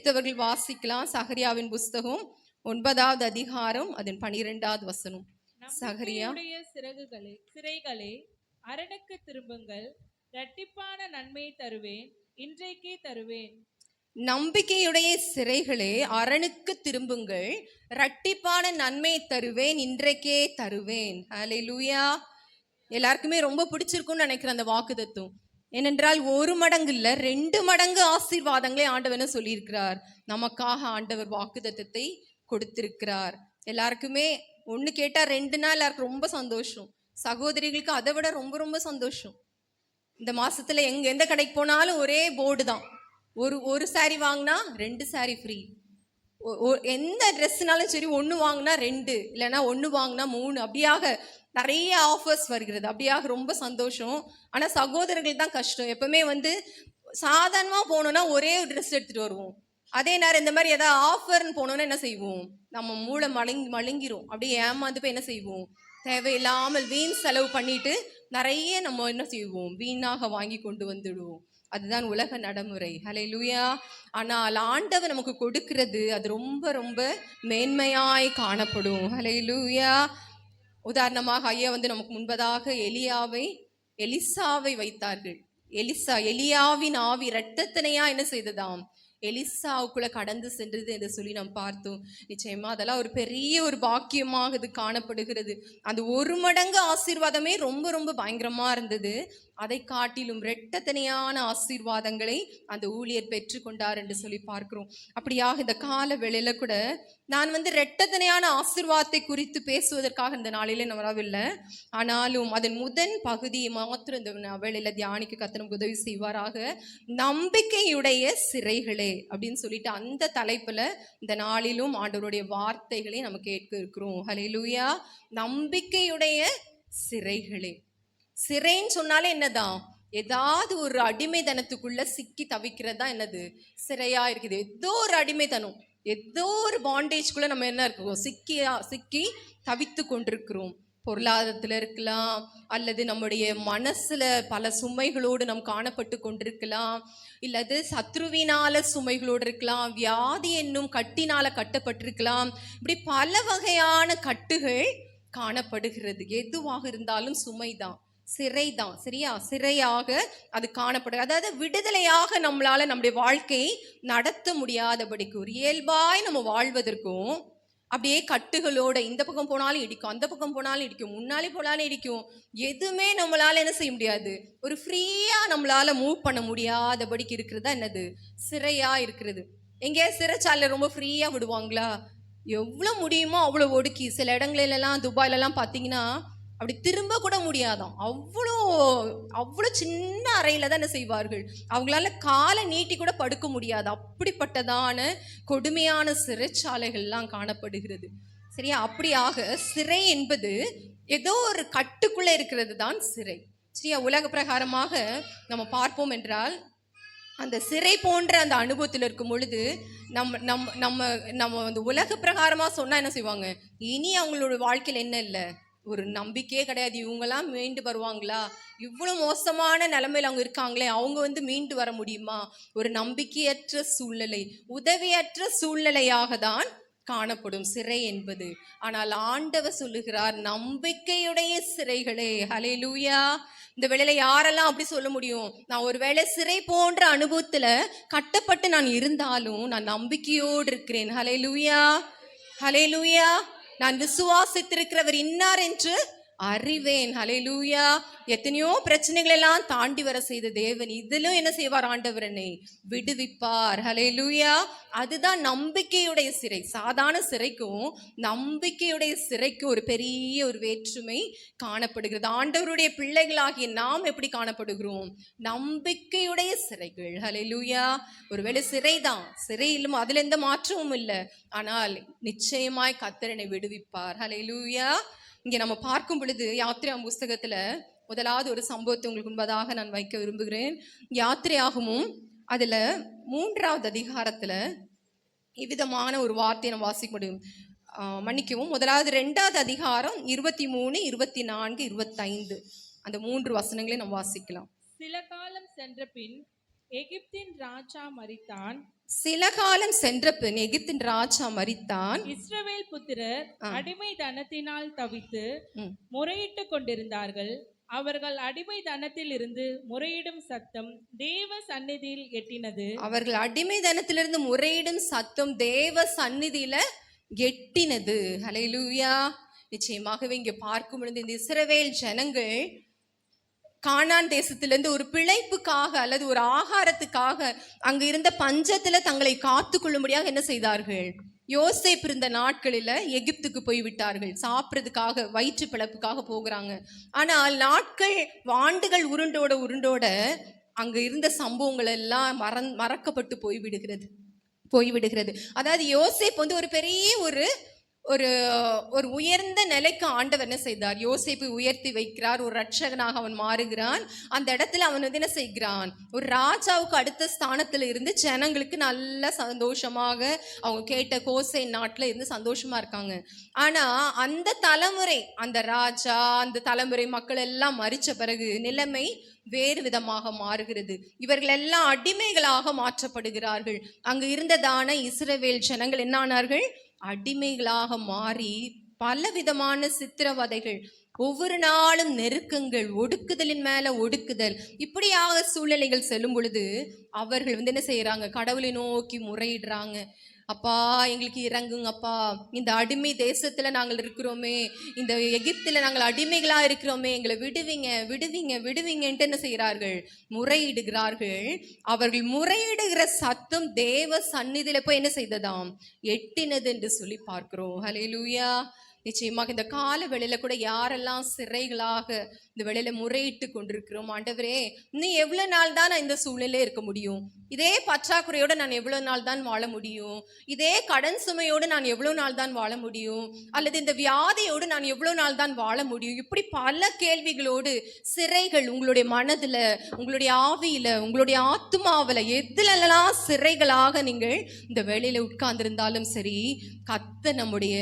பிடித்தவர்கள் வாசிக்கலாம். சகரியாவின் புஸ்தகம் 9வது அதிகாரம் அதன் 12வது வசனம். சகரியா, சிறைகளே அரணுக்கு திரும்புங்கள், இரட்டிப்பான நன்மையை தருவேன், இன்றைக்கே தருவேன். நம்பிக்கையுடைய சிறைகளே அரணுக்கு திரும்புங்கள், இரட்டிப்பான நன்மையை தருவேன், இன்றைக்கே தருவேன். ஹல்லேலூயா. எல்லாருக்குமே ரொம்ப பிடிச்சிருக்கும்னு நினைக்கிறேன் அந்த வாக்குத்தத்தம். ஏனென்றால் 1 மடங்கு இல்ல 2 மடங்கு ஆசீர்வாதங்களை ஆண்டவர் சொல்லியிருக்கிறார். நமக்காக ஆண்டவர் வாக்குத்தத்தத்தை கொடுத்திருக்கிறார். எல்லாருக்குமே ஒன்று கேட்டால் 2 நாள் எல்லாருக்கும் ரொம்ப சந்தோஷம். சகோதரிகளுக்கு அதை விட ரொம்ப ரொம்ப சந்தோஷம். இந்த மாசத்துல எந்த கடைக்கு போனாலும் ஒரே போர்டு தான். ஒரு சாரி வாங்கினா 2 சாரி ஃப்ரீ. எந்த ட்ரெஸ்னாலும் சரி 1 வாங்கினா 2, இல்லைன்னா 1 வாங்கினா 3, அப்படியாக நிறைய ஆஃபர்ஸ் வருகிறது. அப்படியாக ரொம்ப சந்தோஷம். ஆனால் சகோதரர்கள் தான் கஷ்டம். எப்பவுமே சாதாரணமாக போனோம்னா ஒரே ஒரு ட்ரெஸ் எடுத்துகிட்டு வருவோம். அதே நேரம் இந்த மாதிரி ஏதாவது ஆஃபர்னு போனோன்னா என்ன செய்வோம், நம்ம மூளை மழுங்கிரும். அப்படியே ஏமாந்து போய் என்ன செய்வோம், தேவையில்லாமல் வீண் செலவு பண்ணிட்டு நிறைய நம்ம என்ன செய்வோம், வீணாக வாங்கி கொண்டு வந்துடுவோம். அதுதான் உலக நடைமுறை. ஹல்லேலூயா. ஆனால் ஆண்டவர் நமக்கு கொடுக்கிறது அது ரொம்ப ரொம்ப மேன்மையாய் காணப்படும். ஹல்லேலூயா. உதாரணமாக ஐயா நமக்கு முன்பதாக எலிசாவை வைத்தார்கள். எலியாவின் ஆவி இரட்டத்தனையா என்ன செய்ததாம், எலிசாவுக்குள்ள கடந்து சென்றது என்று சொல்லி நாம் பார்த்தோம். நிச்சயமா அதெல்லாம் ஒரு பெரிய ஒரு பாக்கியமாக இது காணப்படுகிறது. அந்த 1 மடங்கு ஆசீர்வாதமே ரொம்ப ரொம்ப பயங்கரமா இருந்தது. அதை காட்டிலும் இரட்டத்தனையான ஆசீர்வாதங்களை அந்த ஊழியர் பெற்றுக்கொண்டார் என்று சொல்லி பார்க்கிறோம். அப்படியாக இந்த கால வேளையில கூட நான் இரட்டத்தனையான ஆசீர்வாதத்தை குறித்து பேசுவதற்காக இந்த நாளிலே நான் வரவில்லை. ஆனாலும் அதன் முதன் பகுதியை மாத்திரம் இந்த வேளையில தியானிக்க கர்த்தர் நமக்கு உதவி செய்வாராக. நம்பிக்கையுடைய சிறைகளே அப்படின்னு சொல்லிட்டு அந்த தலைப்புல இந்த நாளிலும் ஆண்டவருடைய வார்த்தைகளை நம்ம கேட்க இருக்கிறோம். ஹல்லேலூயா. நம்பிக்கையுடைய சிறைகளே. சிறைன்னு சொன்னாலே என்னதான், ஏதாவது ஒரு அடிமைத்தனத்துக்குள்ள சிக்கி தவிக்கிறதா என்னது சிறையா இருக்குது. ஏதோ ஒரு அடிமைத்தனம், ஏதோ ஒரு பாண்டேஜ்குள்ள நம்ம என்ன இருக்கோம், சிக்கி தவித்து கொண்டிருக்கிறோம். பொருளாதாரத்தில் இருக்கலாம், அல்லது நம்முடைய மனசுல பல சுமைகளோடு நாம் காணப்பட்டு கொண்டிருக்கலாம், இல்லது சத்ருவினால சுமைகளோடு இருக்கலாம், வியாதி என்னும் கட்டினால கட்டப்பட்டிருக்கலாம். இப்படி பல வகையான கட்டுகள் காணப்படுகிறது. எதுவாக இருந்தாலும் சுமைதான், சிறைதான். சரியா, சிறையாக அது காணப்படும். அதாவது விடுதலையாக நம்மளால நம்முடைய வாழ்க்கையை நடத்த முடியாதபடிக்கு ஒரு இயல்பாய் நம்ம வாழ்வதற்கும் அப்படியே கட்டுகளோட இந்த பக்கம் போனாலும் இடிக்கும், அந்த பக்கம் போனாலும் இடிக்கும், முன்னாலே போனாலும் இடிக்கும். எதுவுமே நம்மளால என்ன செய்ய முடியாது, ஒரு ஃப்ரீயா நம்மளால மூவ் பண்ண முடியாதபடிக்கு இருக்கிறதா என்னது சிறையா இருக்கிறது. எங்கேயா சிறைச்சாலை ரொம்ப ஃப்ரீயா விடுவாங்களா? எவ்வளோ முடியுமோ அவ்வளோ ஒடுக்கி, சில இடங்களிலெல்லாம் துபாயிலெல்லாம் பார்த்தீங்கன்னா அப்படி திரும்ப கூட முடியாதான். அவ்வளோ சின்ன அறையில தான் என்ன செய்வார்கள், அவங்களால காலை நீட்டி கூட படுக்க முடியாது. அப்படிப்பட்டதான கொடுமையான சிறைச்சாலைகள்லாம் காணப்படுகிறது. சரியா, அப்படியாக சிறை என்பது ஏதோ ஒரு கட்டுக்குள்ளே இருக்கிறது தான் சிறை. சரியா, உலக பிரகாரமாக நம்ம பார்ப்போம் என்றால் அந்த சிறை போன்ற அந்த அனுபவத்தில் இருக்கும் பொழுது நம்ம அந்த உலக பிரகாரமாக சொன்னால் என்ன செய்வாங்க, இனி அவங்களோட வாழ்க்கையில் என்ன இல்லை, ஒரு நம்பிக்கையே கிடையாது. இவங்கெல்லாம் மீண்டு வருவாங்களா, இவ்வளோ மோசமான நிலைமையில் அவங்க இருக்காங்களே, அவங்க மீண்டு வர முடியுமா? ஒரு நம்பிக்கையற்ற சூழ்நிலை, உதவியற்ற சூழ்நிலையாக தான் காணப்படும் சிறை என்பது. ஆனால் ஆண்டவர் சொல்லுகிறார், நம்பிக்கையுடைய சிறைகளே. ஹல்லேலூயா. இந்த வேளையில யாரெல்லாம் அப்படி சொல்ல முடியும், நான் ஒரு வேளை சிறை போன்ற அனுபவத்துல கட்டப்பட்டு நான் இருந்தாலும் நான் நம்பிக்கையோடு இருக்கிறேன். ஹல்லேலூயா, ஹல்லேலூயா. நான் விசுவாசித்திருக்கிறவர் இன்னார் என்று அறிவேன். ஹல்லேலூயா. எத்தனையோ பிரச்சனைகள் எல்லாம் தாண்டி வர செய்த தேவன் இதிலும் என்ன செய்வார், ஆண்டவர் என்னை விடுவிப்பார். ஹல்லேலூயா. அதுதான் நம்பிக்கையுடைய சிறை. சாதாரண சிறைக்கும் நம்பிக்கையுடைய சிறைக்கும் ஒரு பெரிய ஒரு வேற்றுமை காணப்படுகிறது. ஆண்டவருடைய பிள்ளைகளாகிய நாம் எப்படி காணப்படுகிறோம், நம்பிக்கையுடைய சிறைகள். ஹல்லேலூயா. ஒருவேளை சிறைதான், சிறையிலும் அதுல எந்த மாற்றமும் இல்லை, ஆனால் நிச்சயமாய் கர்த்தர் என்னை விடுவிப்பார். ஹல்லேலூயா. இங்க நம்ம பார்க்கும் பொழுது யாத்திரையாம் புஸ்தகத்துல முதலாவது ஒரு சம்பவத்தை உங்களுக்கு முன்பதாக நான் வைக்க விரும்புகிறேன். யாத்திரையாகமும் அதுல 3வது அதிகாரத்துல இவ்விதமான ஒரு வார்த்தையை நம்ம வாசிக்க முடியும். மன்னிக்கவும், முதலாவது 2வது அதிகாரம் 23, 24, 25 அந்த 3 வசனங்களை நம்ம வாசிக்கலாம். சில காலம் சென்ற பின் எகிப்தின் ராஜா மரித்தான். சில காலம் சென்ற பின் எகிப்தின் ராஜா மரித்தான். இஸ்ரவேல் புத்திரர் அடிமை தனத்தினால் தவித்து ம். முறையிட்டு கொண்டிருந்தார்கள். அவர்கள் அடிமை தனத்தில் இருந்து முறையிடும் சத்தம் தேவ சந்நிதியில் எட்டினது. அவர்கள் அடிமைதனத்திலிருந்து முறையிடும் சத்தம் தேவ சந்நிதியில எட்டினது. ஹல்லேலூயா. நிச்சயமாகவே இங்க பார்க்கும் பொழுது இந்த இஸ்ரவேல் ஜனங்கள் கானான் தேசத்திலிருந்து ஒரு பிழைப்புக்காக அல்லது ஒரு ஆகாரத்துக்காக அங்க இருந்த பஞ்சத்துல தங்களை காத்து கொள்ளும்படியாக என்ன செய்தார்கள்? யோசேப்பு இருந்த நாட்களில எகிப்துக்கு போய் விட்டார்கள். சாப்பிட்றதுக்காக, வயிற்று பிழப்புக்காக போகிறாங்க. ஆனால் நாட்கள் ஆண்டுகள் உருண்டோட அங்க இருந்த சம்பவங்கள் எல்லாம் மறக்கப்பட்டு போய்விடுகிறது. அதாவது யோசேப்பு வந்து ஒரு பெரிய ஒரு ஒரு உயர்ந்த நிலைக்கு ஆண்டவர் என்ன செய்தார்? யோசேப்பை உயர்த்தி வைக்கிறார். ஒரு ரட்சகனாக அவன் மாறுகிறான். அந்த இடத்துல அவன் வந்து என்ன செய்கிறான்? ஒரு ராஜாவுக்கு அடுத்த ஸ்தானத்துல இருந்து ஜனங்களுக்கு நல்ல சந்தோஷமாக அவங்க கேட்ட கோசை நாட்டுல இருந்து சந்தோஷமா இருக்காங்க. ஆனா அந்த தலைமுறை, அந்த ராஜா, அந்த தலைமுறை மக்கள் எல்லாம் மரிச்ச பிறகு நிலைமை வேறு விதமாக மாறுகிறது. இவர்கள் எல்லாம் அடிமைகளாக மாற்றப்படுகிறார்கள். அங்கு இருந்ததான இஸ்ரவேல் ஜனங்கள் என்ன ஆனார்கள்? அடிமைகளாக மாறி பல விதமான சித்திரவதைகள், ஒவ்வொரு நாளும் நெருக்கங்கள், ஒடுக்குதலின் மேல ஒடுக்குதல், இப்படியாக சூழ்நிலைகள் செல்லும் பொழுது அவர்கள் வந்து என்ன செய்யறாங்க? கடவுளை நோக்கி முறையிடுறாங்க. அப்பா எங்களுக்கு இறங்குங்கப்பா, இந்த அடிமை தேசத்துல நாங்கள் இருக்கிறோமே, இந்த எகிப்துல நாங்கள் அடிமைகளா இருக்கிறோமே, எங்களை விடுவீங்கன்ட்டு என்ன செய்கிறார்கள்? முறையிடுகிறார்கள். அவர்கள் முறையிடுகிற சத்தம் தேவ சந்நிதியில போய் என்ன செய்ததாம்? எட்டினது என்று சொல்லி பார்க்கிறோம். ஹல்லேலூயா. நிச்சயமாக இந்த கால வேளையில கூட யாரெல்லாம் சிறைகளாக இந்த வேளையில முறையிட்டு கொண்டிருக்கிறோம், ஆண்டவரே இன்னும் எவ்வளவு நாள் தான் நான் இந்த சூழ்நிலையில இருக்க முடியும்? இதே பற்றாக்குறையோட நான் எவ்வளவு நாள் தான் வாழ முடியும்? இதே கடன் சுமையோடு நான் எவ்வளவு நாள் தான் வாழ முடியும்? அல்லது இந்த வியாதியோடு நான் எவ்வளவு நாள் தான் வாழ முடியும்? இப்படி பல கேள்விகளோடு சிறைகள் உங்களுடைய மனதுல, உங்களுடைய ஆவியில, உங்களுடைய ஆத்துமாவில எதுலெல்லாம் சிறைகளாக நீங்கள் இந்த வேளையில உட்கார்ந்திருந்தாலும் சரி, கர்த்தர் நம்முடைய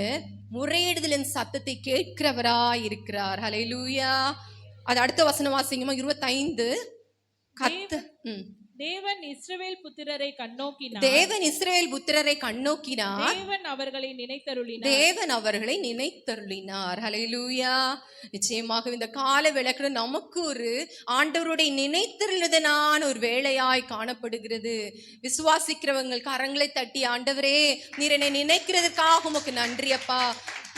முறையிடுதலின் சத்தத்தை கேட்கிறவராய் இருக்கிறார். ஹல்லேலூயா. அது அடுத்த வசனம் வாசிங்கம்மா, 25. தேவன் இஸ்ரவேல் புத்திரரை கண்ணோக்கினார். தேவன் அவர்களை நினைத்தருளினார். ஹல்லேலூயா. நிச்சயமாக இந்த கால விளக்கு நமக்கு ஒரு ஆண்டவருடைய நினைத்தருளுதனான ஒரு வேளையாய் காணப்படுகிறது. விசுவாசிக்கிறவங்க கரங்களை தட்டி, ஆண்டவரே நீர் என்னை நினைக்கிறதுக்காக உமக்கு நன்றி அப்பா,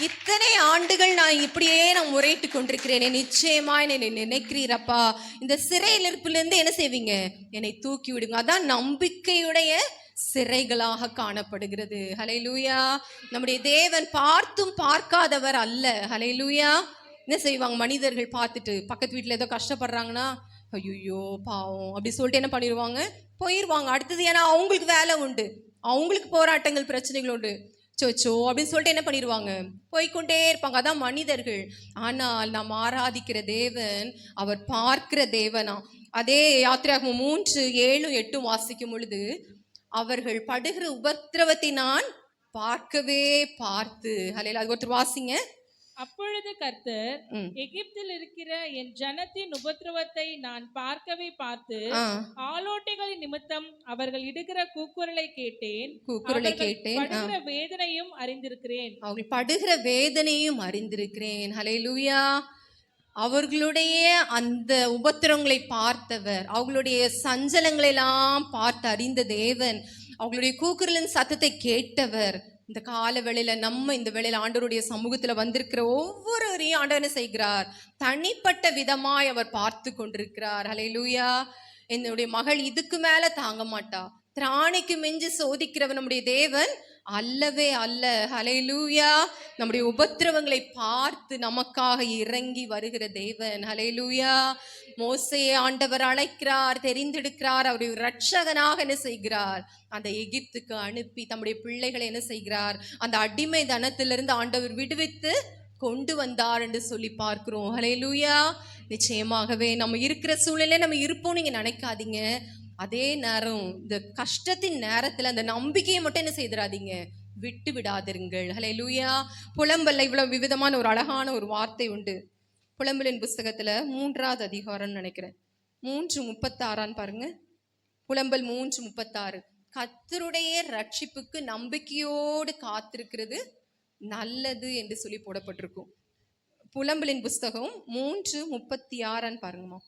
இத்தனை ஆண்டுகள் நான் இப்படியே நான் முறையிட்டு கொண்டிருக்கிறேன், நிச்சயமா என்னை நினைக்கிறீரப்பா, இந்த சிறையிலிருப்பிலிருந்து என்ன செய்வீங்க? என்னை தூக்கி விடுங்க. அதான் நம்பிக்கையுடைய சிறைகளாக காணப்படுகிறது. ஹல்லேலூயா. நம்முடைய தேவன் பார்த்தும் பார்க்காதவர் அல்ல. ஹல்லேலூயா. என்ன செய்வாங்க? மனிதர்கள் பார்த்துட்டு பக்கத்து வீட்டில் ஏதோ கஷ்டப்படுறாங்கன்னா, ஐயோ பாவம் அப்படி சொல்லிட்டு என்ன பண்ணிடுவாங்க? போயிடுவாங்க அடுத்தது. ஏன்னா அவங்களுக்கு வேலை உண்டு, அவங்களுக்கு போராட்டங்கள், பிரச்சனைகள் உண்டு. சோச்சோ அப்படின்னு சொல்லிட்டு என்ன பண்ணிடுவாங்க? போய்கொண்டே இருப்பாங்க. அதான் மனிதர்கள். ஆனால் நாம் ஆராதிக்கிற தேவன் அவர் பார்க்கிற தேவனா. அதே யாத்திராகமம் 3:7-8 வாசிக்கும் பொழுது, அவர்கள் படுகிற உபத்திரவத்தை நான் பார்த்து. ஹல்லேலூயா. அது ஒருத்தர் வாசிங்க. அப்பொழுது கர்த்தர், எகிப்தில் இருக்கிற என் ஜனத்தின் உபத்திரவத்தை நான் பார்த்து ஆலோட்டைகளின் நிமித்தம் அவர்கள் இடுகிற கூக்குரலை கேட்டேன். படுகிற வேதனையும் அறிந்திருக்கிறேன். அவர்கள் படுகிற வேதனையும் அறிந்திருக்கிறேன். ஹல்லேலூயா. அவர்களுடைய அந்த உபத்திரங்களை பார்த்தவர், அவங்களுடைய சஞ்சலங்களை எல்லாம் பார்த்து அறிந்த தேவன், அவங்களுடைய கூக்குரலின் சத்தத்தை கேட்டவர். இந்த கால வேளையில நம்ம இந்த வேளையில ஆண்டவருடைய சமூகத்துல வந்திருக்கிற ஒவ்வொருவரையும் ஆண்டவர் என்ன செய்கிறார்? தனிப்பட்ட விதமாய் அவர் பார்த்து கொண்டிருக்கிறார். ஹல்லேலூயா. என்னுடைய மகள் இதுக்கு மேல தாங்க மாட்டா, திராணிக்கு மிஞ்சி சோதிக்கிறவன் நம்முடைய தேவன் அல்லவே அல்ல. ஹல்லேலூயா. நம்முடைய உபத்திரவங்களை பார்த்து நமக்காக இறங்கி வருகிற தேவன். ஹல்லேலூயா. மோசேயை ஆண்டவர் அழைக்கிறார், தெரிந்தெடுக்கிறார், அவருடைய ரட்சகனாக என்ன செய்கிறார்? அந்த எகிப்துக்கு அனுப்பி தம்முடைய பிள்ளைகளை என்ன செய்கிறார்? அந்த அடிமை தனத்திலிருந்து ஆண்டவர் விடுவித்து கொண்டு வந்தார் என்று சொல்லி பார்க்கிறோம். ஹல்லேலூயா. நிச்சயமாகவே நம்ம இருக்கிற சூழ்நிலை நம்ம இருப்போம் நீங்க நினைக்காதீங்க. அதே நேரம் இந்த கஷ்டத்தின் நேரத்துல அந்த நம்பிக்கையை மட்டும் என்ன செய்திடாதீங்க? விட்டு விடாதிருங்கள். ஹல்லேலூயா. புலம்பல்ல இவ்வளவு விவிதமான ஒரு அழகான ஒரு வார்த்தை உண்டு. புலம்பலின் புஸ்தகத்துல 3ஆம் அதிகாரம் நினைக்கிறேன், 3:36 பாருங்க. புலம்பல் 3:36. கர்த்தருடைய ரட்சிப்புக்கு நம்பிக்கையோடு காத்திருக்கிறது நல்லது என்று சொல்லி போடப்பட்டிருக்கும். புலம்பலின் புஸ்தகம் 3:36 பாருங்கம்மா.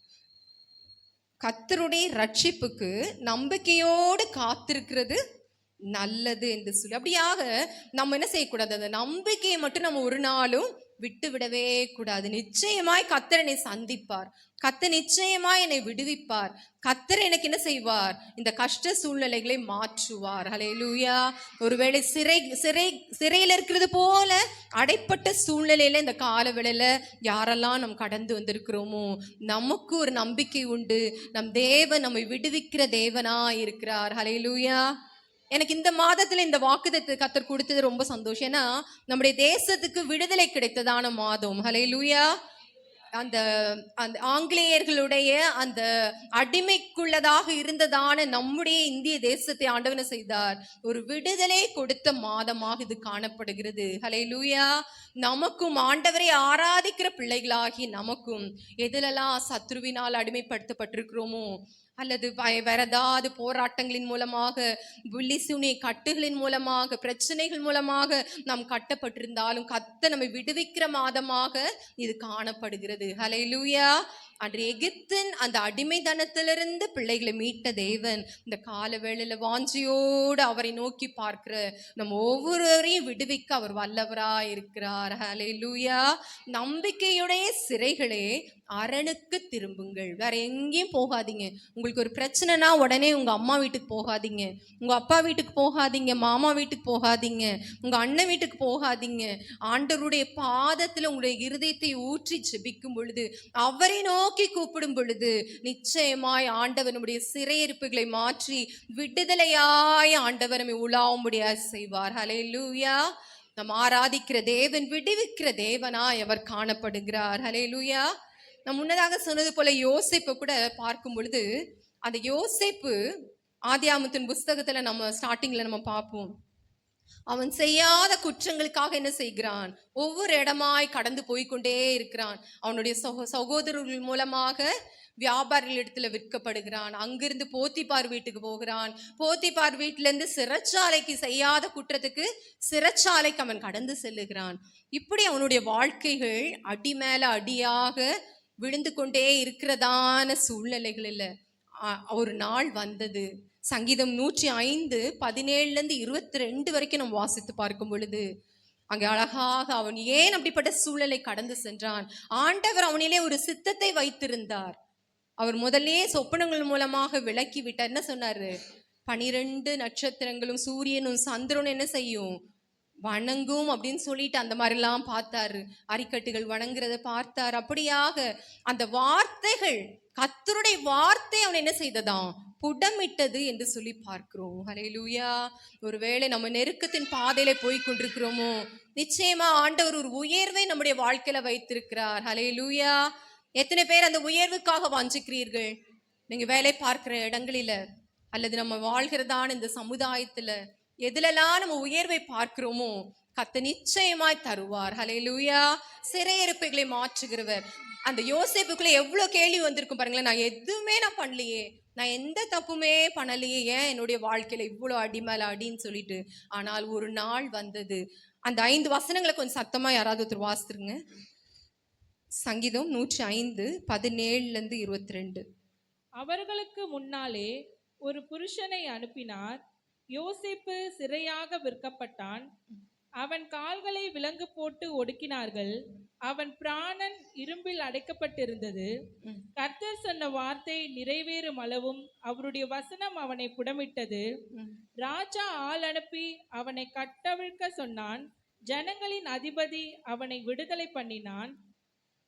கர்த்தருடைய ரட்சிப்புக்கு நம்பிக்கையோடு காத்திருக்கிறது நல்லது என்று சொல்லி. அப்படியாக நம்ம என்ன செய்யக்கூடாது, அந்த நம்பிக்கையை மட்டும் நம்ம ஒரு நாளும் விட்டு விடவே கூடாது. நிச்சயமாய் கர்த்தர் என்னை சந்திப்பார், கர்த்தர் நிச்சயமாய் என்னை விடுவிப்பார், கர்த்தர் எனக்கு என்ன செய்வார், இந்த கஷ்ட சூழ்நிலைகளை மாற்றுவார். ஹல்லேலூயா. ஒருவேளை சிறையில் இருக்கிறது போல அடைப்பட்ட சூழ்நிலையில இந்த கால வேளையில யாரெல்லாம் நம்ம கடந்து வந்திருக்கிறோமோ, நமக்கு ஒரு நம்பிக்கை உண்டு. நம் தேவன் நம்மை விடுவிக்கிற தேவனா இருக்கிறார். ஹல்லேலூயா. எனக்கு இந்த மாதத்துல இந்த வாக்குத்தத்தத்தை கர்த்தர் கொடுத்தது ரொம்ப சந்தோஷம். ஏன்னா நம்முடைய தேசத்துக்கு விடுதலை கிடைத்ததான மாதம். ஹல்லேலூயா. அந்த அந்த ஆங்கிலேயர்களுடைய அந்த அடிமைக்குள்ளதாக இருந்ததான நம்முடைய இந்திய தேசத்தை ஆண்டவன செய்தார் ஒரு விடுதலை கொடுத்த மாதமாக இது காணப்படுகிறது. ஹல்லேலூயா. நமக்கும் ஆண்டவரை ஆராதிக்கிற பிள்ளைகளாகி நமக்கும் எதிலெல்லாம் சத்ருவினால் அடிமைப்படுத்தப்பட்டிருக்கிறோமோ, அல்லது வேற ஏதாவது போராட்டங்களின் மூலமாக, வில்லிசூனிய கட்டுகளின் மூலமாக, பிரச்சனைகள் மூலமாக நாம் கட்டப்பட்டிருந்தாலும் கர்த்தர் நம்மை விடுவிக்கிற மாதமாக இது காணப்படுகிறது. ஹல்லேலூயா. அன்று எகிப்தின் அந்த அடிமைத்தனத்திலிருந்து பிள்ளைகளை மீட்ட தேவன் இந்த கால வேளையில வாஞ்சியோடு அவரை நோக்கி பார்க்கிற நம்ம ஒவ்வொருவரையும் விடுவிக்க அவர் வல்லவராய் இருக்கிறார். ஹல்லேலூயா. நம்பிக்கையுடைய சிறைகளே அரணுக்கு திரும்புங்கள். வேற எங்கேயும் போகாதீங்க. உங்களுக்கு ஒரு பிரச்சனைனா உடனே உங்க அம்மா வீட்டுக்கு போகாதீங்க, உங்க அப்பா வீட்டுக்கு போகாதீங்க, மாமா வீட்டுக்கு போகாதீங்க, உங்க அண்ணன் வீட்டுக்கு போகாதீங்க. ஆண்டவருடைய பாதத்துல உங்களுடைய இருதயத்தை ஊற்றி ஜெபிக்கும் பொழுது, அவரை நோக்கி கூப்பிடும் பொழுது, நிச்சயமாய் ஆண்டவர் நம்முடைய சிறையிருப்புகளை மாற்றி விடுதலையாய் ஆண்டவர் நம்மை உலாவும்படியாக செய்வார். ஹல்லேலூயா. நாம் ஆராதிக்கிற தேவன் விடுவிக்கிற தேவனாய் அவர் காணப்படுகிறார். ஹல்லேலூயா. நான் முன்னதாக சொன்னது போல யோசேப்பை கூட பார்க்கும் பொழுது, அந்த யோசேப்பு ஆதியாகமத்தின் புஸ்தகத்துல நம்ம ஸ்டார்டிங்ல நம்ம பார்ப்போம். அவன் செய்யாத குற்றங்களுக்காக என்ன செய்கிறான், ஒவ்வொரு இடமாய் கடந்து போய்கொண்டே இருக்கிறான். அவனுடைய சகோதரர்கள் மூலமாக வியாபாரிகள் இடத்துல விற்கப்படுகிறான். அங்கிருந்து போத்திபார் வீட்டுக்கு போகிறான். போத்திபார் வீட்டுல இருந்து சிறைச்சாலைக்கு, செய்யாத குற்றத்துக்கு சிறைச்சாலைக்கு அவன் கடந்து செல்லுகிறான். இப்படி அவனுடைய வாழ்க்கைகள் அடி மேல அடியாக விழுந்து கொண்டே இருக்கிறதான சூழ்நிலைகளில் ஒரு நாள் வந்தது. சங்கீதம் 105:17-22 வரைக்கும் நம்ம வாசித்து பார்க்கும் பொழுது, அங்கே அழகாக அவன் ஏன் அப்படிப்பட்ட சூழலை கடந்து சென்றான், ஆண்டவர் அவனிலே ஒரு சித்தத்தை வைத்திருந்தார். அவர் முதலே சொப்பனங்கள் மூலமாக விளக்கி விட்டார். என்ன சொன்னாரு, 12 நட்சத்திரங்களும் சூரியனும் சந்திரனும் என்ன செய்யும், வணங்கும் அப்படின்னு சொல்லிட்டு அந்த மாதிரிலாம் பார்த்தாரு. அரிக்கட்டுகள் வணங்குறத பார்த்தார். அப்படியாக அந்த வார்த்தைகள், கர்த்தருடைய வார்த்தை அவன் என்ன செய்ததாம், புடமிட்டது என்று சொல்லி பார்க்கிறோம். ஹல்லேலூயா. ஒருவேளை நம்ம நெருக்கத்தின் பாதையில போய் கொண்டிருக்கிறோமோ, நிச்சயமா ஆண்டவர் ஒரு உயர்வை நம்முடைய வாழ்க்கையில வைத்திருக்கிறார். ஹல்லேலூயா. எத்தனை பேர் அந்த உயர்வுக்காக வாஞ்சிக்கிறீர்கள்? நீங்க வேலை பார்க்கிற இடங்களில, அல்லது நம்ம வாழ்கிறதான இந்த சமுதாயத்துல எதுலெல்லாம் நம்ம உயர்வை பார்க்கிறோமோ, கர்த்தர் நிச்சயமாய் தருவார். ஹல்லேலூயா. சிறையிருப்புகளை மாற்றுகிறவர். அந்த யோசேப்புக்குள்ள எவ்வளவு கேள்வி வந்திருக்கும் பாருங்களேன். நான் எதுவுமே பண்ணலையே, நான் எந்த தப்புமே பண்ணலையே, ஏன் என்னுடைய வாழ்க்கையில இவ்வளோ அடி மேல அடின்னு சொல்லிட்டு. ஆனால் ஒரு நாள் வந்தது. அந்த 5 வசனங்களை கொஞ்சம் சத்தமா யாராவது ஒருத்தர் வாசித்துருங்க. சங்கீதம் 105:17-22. அவர்களுக்கு முன்னாலே ஒரு புருஷனை அனுப்பினார். யோசேப்பு சிறையாக விற்கப்பட்டான். அவன் கால்களை விலங்கு போட்டு ஒடுக்கினார்கள். அவன் பிராணன் இரும்பில் அடைக்கப்பட்டிருந்தது. கர்த்தர் சொன்ன வார்த்தை நிறைவேறும் அளவும் அவருடைய வசனம் அவனை புடமிட்டது. ராஜா ஆள் அனுப்பி அவனை கட்டவிழ்க்க சொன்னான். ஜனங்களின் அதிபதி அவனை விடுதலை பண்ணினான்.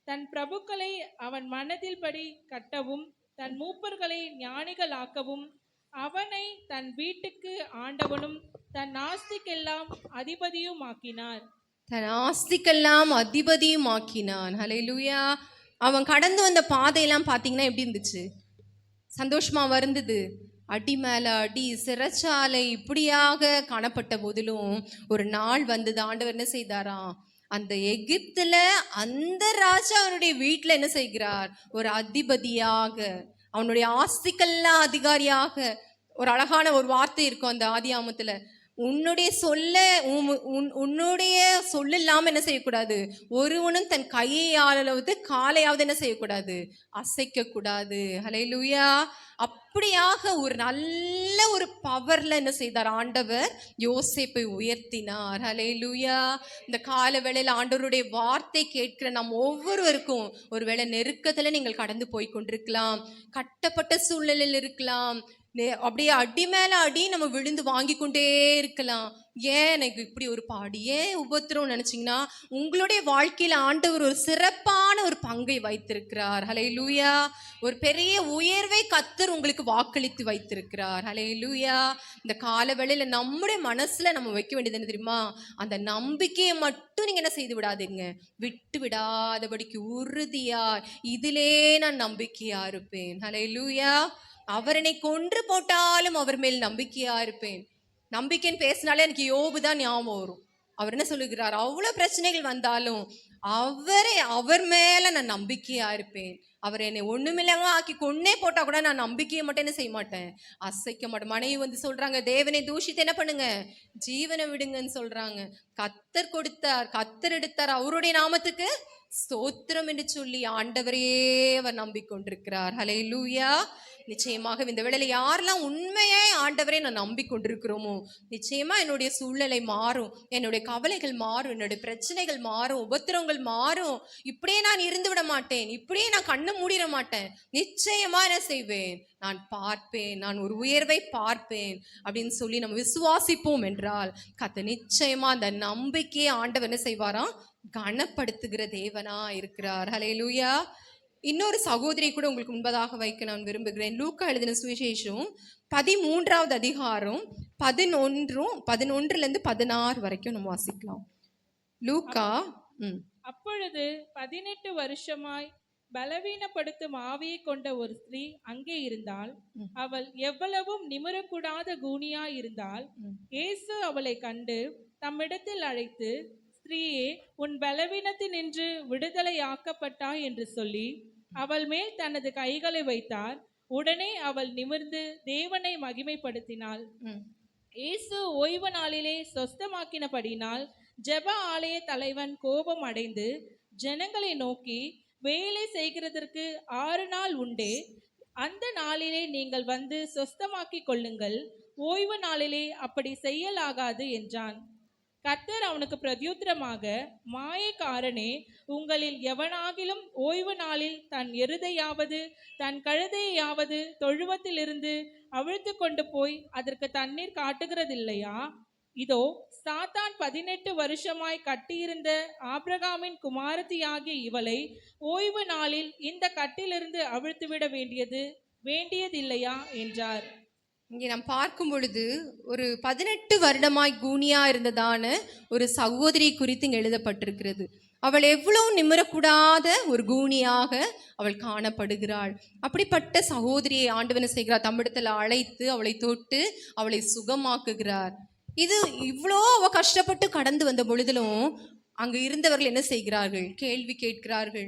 தன் பிரபுக்களை அவன் மனதில் படி கட்டவும், தன் மூப்பர்களை ஞானிகள் ஆக்கவும், அவனை தன் வீட்டுக்கு ஆண்டவனும் தன் ஆஸ்திக்கெல்லாம் அதிபதியும் ஆக்கினார். தன் ஆஸ்திக்கெல்லாம் அதிபதியும் ஆக்கினான். ஹல்லேலூயா. அவன் கடந்து வந்த பாதையெல்லாம் பார்த்தீங்கன்னா எப்படி இருந்துச்சு, சந்தோஷமா வருந்தது. அடி மேல அடி, சிறைச்சாலை இப்படியாக காணப்பட்ட போதிலும் ஒரு நாள் வந்தது. ஆண்டவர் என்ன செய்தாராம், அந்த எகிப்துல அந்த ராஜா அவனுடைய வீட்டுல என்ன செய்கிறார், ஒரு அதிபதியாக, அவனுடைய ஆஸ்திக்கெல்லாம் அதிகாரியாக. ஒரு அழகான ஒரு வார்த்தை இருக்கும் அந்த ஆதியாமத்துல, உன்னுடைய சொல்ல உன்னுடைய சொல்ல இல்லாம என்ன செய்யக்கூடாது, ஒருவனும் தன் கையாலாவது காலையாவது என்ன செய்யக்கூடாது, அசைக்க கூடாது. ஹல்லேலூயா. அப்படியாக ஒரு நல்ல ஒரு பவர்ல என்ன செய்தார் ஆண்டவர், யோசேப்பை உயர்த்தினார். ஹல்லேலூயா. இந்த கால வேளையில ஆண்டவருடைய வார்த்தை கேட்கிற நம் ஒவ்வொருவருக்கும் ஒருவேளை நெருக்கத்துல நீங்கள் கடந்து போய் கொண்டிருக்கலாம், கட்டப்பட்ட சூழ்நிலையில் இருக்கலாம், அப்படியே அடி மேல அடி நம்ம விழுந்து வாங்கி கொண்டே இருக்கலாம். ஏன் எனக்கு இப்படி ஒரு பாடு, ஏன் உபத்திரம் நினைச்சீங்கன்னா, உங்களுடைய வாழ்க்கையில ஆண்டவர் ஒரு சிறப்பான ஒரு பங்கை வைத்திருக்கிறார். ஹல்லேலூயா. ஒரு பெரிய உயர்வை கர்த்தர் உங்களுக்கு வாக்களித்து வைத்திருக்கிறார். ஹல்லேலூயா. இந்த கால வேளையில நம்முடைய மனசுல நம்ம வைக்க வேண்டியது என்ன தெரியுமா, அந்த நம்பிக்கையை மட்டும் நீங்க என்ன செய்து விடாதீங்க, விட்டு விடாதபடிக்கு உறுதியா, இதிலே நான் நம்பிக்கையா இருப்பேன். ஹல்லேலூயா. அவர் என்னை கொன்று போட்டாலும் அவர் மேல் நம்பிக்கையா இருப்பேன். நம்பிக்கைன்னு பேசினாலே எனக்கு யோபு தான் ஞாபகம் வரும். அவர் என்ன சொல்லுகிறார், அவ்வளவு பிரச்சனைகள் வந்தாலும் அவர் மேல நான் நம்பிக்கையா இருப்பேன். அவர் என்னை ஒண்ணுமில்லாம ஆக்கி கொன்னே போட்டா கூட நான் நம்பிக்கையை மட்டும் என்ன செய்ய மாட்டேன், அசைக்க மாட்டேன். மனைவி வந்து சொல்றாங்க, தேவனை தூஷித்து என்ன பண்ணுங்க, ஜீவனை விடுங்கன்னு சொல்றாங்க. கர்த்தர் கொடுத்தார், கர்த்தர் எடுத்தார், அவருடைய நாமத்துக்கு ஸ்தோத்திரம் என்று சொல்லி ஆண்டவரையே அவர் நம்பிக்கொண்டிருக்கிறார். ஹல்லேலூயா. நிச்சயமாக இந்த வேளையில யாரெல்லாம் உண்மையே ஆண்டவரே நான் நம்பிக்கொண்டிருக்கிறோமோ, நிச்சயமா என்னுடைய சூழ்நிலை மாறும், என்னுடைய கவலைகள் மாறும், என்னுடைய பிரச்சனைகள் மாறும், உபத்திரங்கள் மாறும். இப்படியே நான் இருந்து விட மாட்டேன், இப்படியே நான் கண்ணு மூடிட மாட்டேன். நிச்சயமா என்ன செய்வேன், நான் பார்ப்பேன், நான் ஒரு உயர்வை பார்ப்பேன் அப்படின்னு சொல்லி நம்ம விசுவாசிப்போம் என்றால் கர்த்தர் நிச்சயமா அந்த நம்பிக்கையை ஆண்டவர் என்ன செய்வாராம், கனப்படுத்துகிற தேவனா இருக்கிறார். ஹல்லேலூயா. இன்னொரு சகோதரி கூட உங்களுக்கு முன்பதாக வைக்க நான் விரும்புகிறேன். லூக்கா எழுதின சுவிசேஷம் 13வது அதிகாரம் 11 16 வரைக்கும் நம்ம வாசிக்கலாம். லூக்கா. அப்பொழுது 18 வருஷமாய் பலவீனப்படுத்தும் ஆவியை கொண்ட ஒரு ஸ்திரீ அங்கே இருந்தாள். அவள் எவ்வளவும் நிமிரக்கூடாத கூனியா இருந்தாள். இயேசு அவளை கண்டு தம்மிடத்தில் அழைத்து, ஸ்திரீயே, உன் பலவீனத்தினின்று விடுதலையாக்கப்பட்டாய் என்று சொல்லி அவள் மேல் தனது கைகளை வைத்தார். உடனே அவள் நிமிர்ந்து தேவனை மகிமைப்படுத்தினாள். இயேசு ஓய்வு நாளிலே சொஸ்தமாக்கினபடினால் ஜெப ஆலய தலைவன் கோபம் அடைந்து ஜனங்களை நோக்கி, வேலை செய்கிறதற்கு 6 நாள் உண்டே, அந்த நாளிலே நீங்கள் வந்து சொஸ்தமாக்கி கொள்ளுங்கள், ஓய்வு நாளிலே அப்படி செய்யலாகாது என்றான். கர்த்தர் அவனுக்கு பிரத்யுத்தரமாக, மாயக்காரனே, உங்களில் எவனாகிலும் ஓய்வு நாளில் தன் எருதையாவது தன் கழுதையாவது தொழுவத்திலிருந்து அவிழ்த்து கொண்டு போய் அதற்கு தண்ணீர் காட்டுகிறதில்லையா? இதோ, சாத்தான் 18 வருஷமாய் கட்டியிருந்த ஆபிரகாமின் குமாரத்தியாகிய இவளை ஓய்வு நாளில் இந்த கட்டிலிருந்து அவிழ்த்துவிட வேண்டியதில்லையா என்றார். இங்கே நாம் பார்க்கும் பொழுது ஒரு 18 வருடமாய் கூனியா இருந்ததான ஒரு சகோதரி குறித்து இங்கே எழுதப்பட்டிருக்கிறது. அவள் எவ்வளவு நிமிரக்கூடாத ஒரு கூனியாக அவள் காணப்படுகிறாள். அப்படிப்பட்ட சகோதரியை ஆண்டவன் செய்கிறார், தம்மிடத்தில் அழைத்து அவளை தொட்டு அவளை சுகமாக்குகிறார். இது இவ்வளோ அவ கஷ்டப்பட்டு கடந்து வந்த பொழுதிலும் அங்கு இருந்தவர்கள் என்ன செய்கிறார்கள், கேள்வி கேட்கிறார்கள்.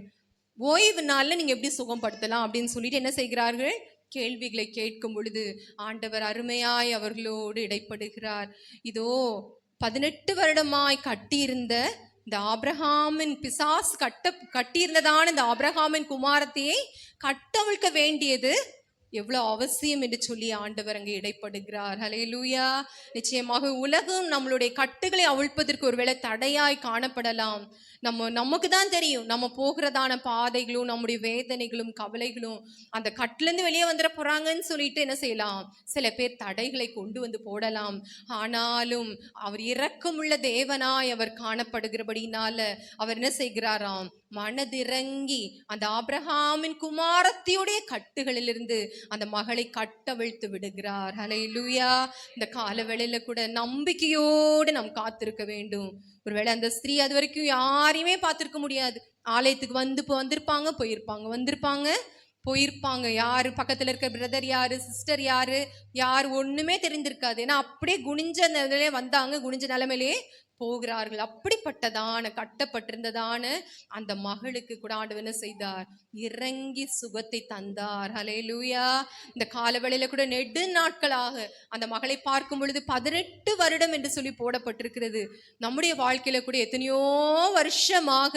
ஓய்வு நாள்ல நீங்க எப்படி சுகப்படுத்தலாம் அப்படின்னு சொல்லிட்டு என்ன செய்கிறார்கள், கேள்விகளை கேட்கும் பொழுது ஆண்டவர் அருமையாய் அவர்களோடு இடைப்படுகிறார். இதோ 18 வருடமாய் கட்டியிருந்த இந்த ஆபிரகாமின் பிசாசு கட்டியிருந்ததான இந்த ஆபிரகாமின் குமாரத்தையை கட்டவிழ்க்க வேண்டியது எவ்வளவு அவசியம் என்று சொல்லி ஆண்டவர் அங்கே இடைப்படுகிறார். ஹல்லேலூயா. நிச்சயமாக உலகம் நம்மளுடைய கட்டுகளை அவிழ்ப்பதற்கு ஒருவேளை தடையாய் காணப்படலாம். நமக்கு தான் தெரியும் நம்ம போகிறதான பாதைகளும் நம்முடைய வேதனைகளும் கவலைகளும் அந்த கட்டிலேருந்து வெளியே வந்துட போறாங்கன்னு சொல்லிட்டு என்ன செய்யலாம், சில பேர் தடைகளை கொண்டு வந்து போடலாம். ஆனாலும் அவர் இரக்கமுள்ள தேவனாய் அவர் காணப்படுகிறபடினால அவர் என்ன செய்கிறாராம், மனதிறங்கி அந்த ஆபிரகாமின் குமாரத்தியுடைய கட்டுகளிலிருந்து அந்த மகளை கட்டவிழ்த்து விடுகிறார். ஹல்லேலூயா. இந்த காலவேளையில கூட நம்பிக்கையோடு நாம் காத்திருக்க வேண்டும். ஒருவேளை அந்த ஸ்திரீ அது வரைக்கும் யாரையுமே பார்த்திருக்க முடியாது. ஆலயத்துக்கு வந்திருப்பாங்க, போயிருப்பாங்க. யாரு பக்கத்துல இருக்க பிரதர் யாரு, சிஸ்டர் யாரு ஒண்ணுமே தெரிந்திருக்காது. ஏன்னா அப்படியே குனிஞ்ச நிலையிலே வந்தாங்க, குனிஞ்ச நிலைமையிலேயே போகிறார்கள். அப்படிப்பட்டதான கட்டப்பட்டிருந்ததான அந்த மகளுக்கு கூட ஆண்டவர் என்ன செய்தார்? இறங்கி சுகத்தை தந்தார். ஹல்லேலூயா. இந்த காலவேளையில கூட நெடு நாட்களாக அந்த மகளை பார்க்கும் பொழுது 18 வருடம் என்று சொல்லி போடப்பட்டிருக்கிறது. நம்முடைய வாழ்க்கையில கூட எத்தனையோ வருஷமாக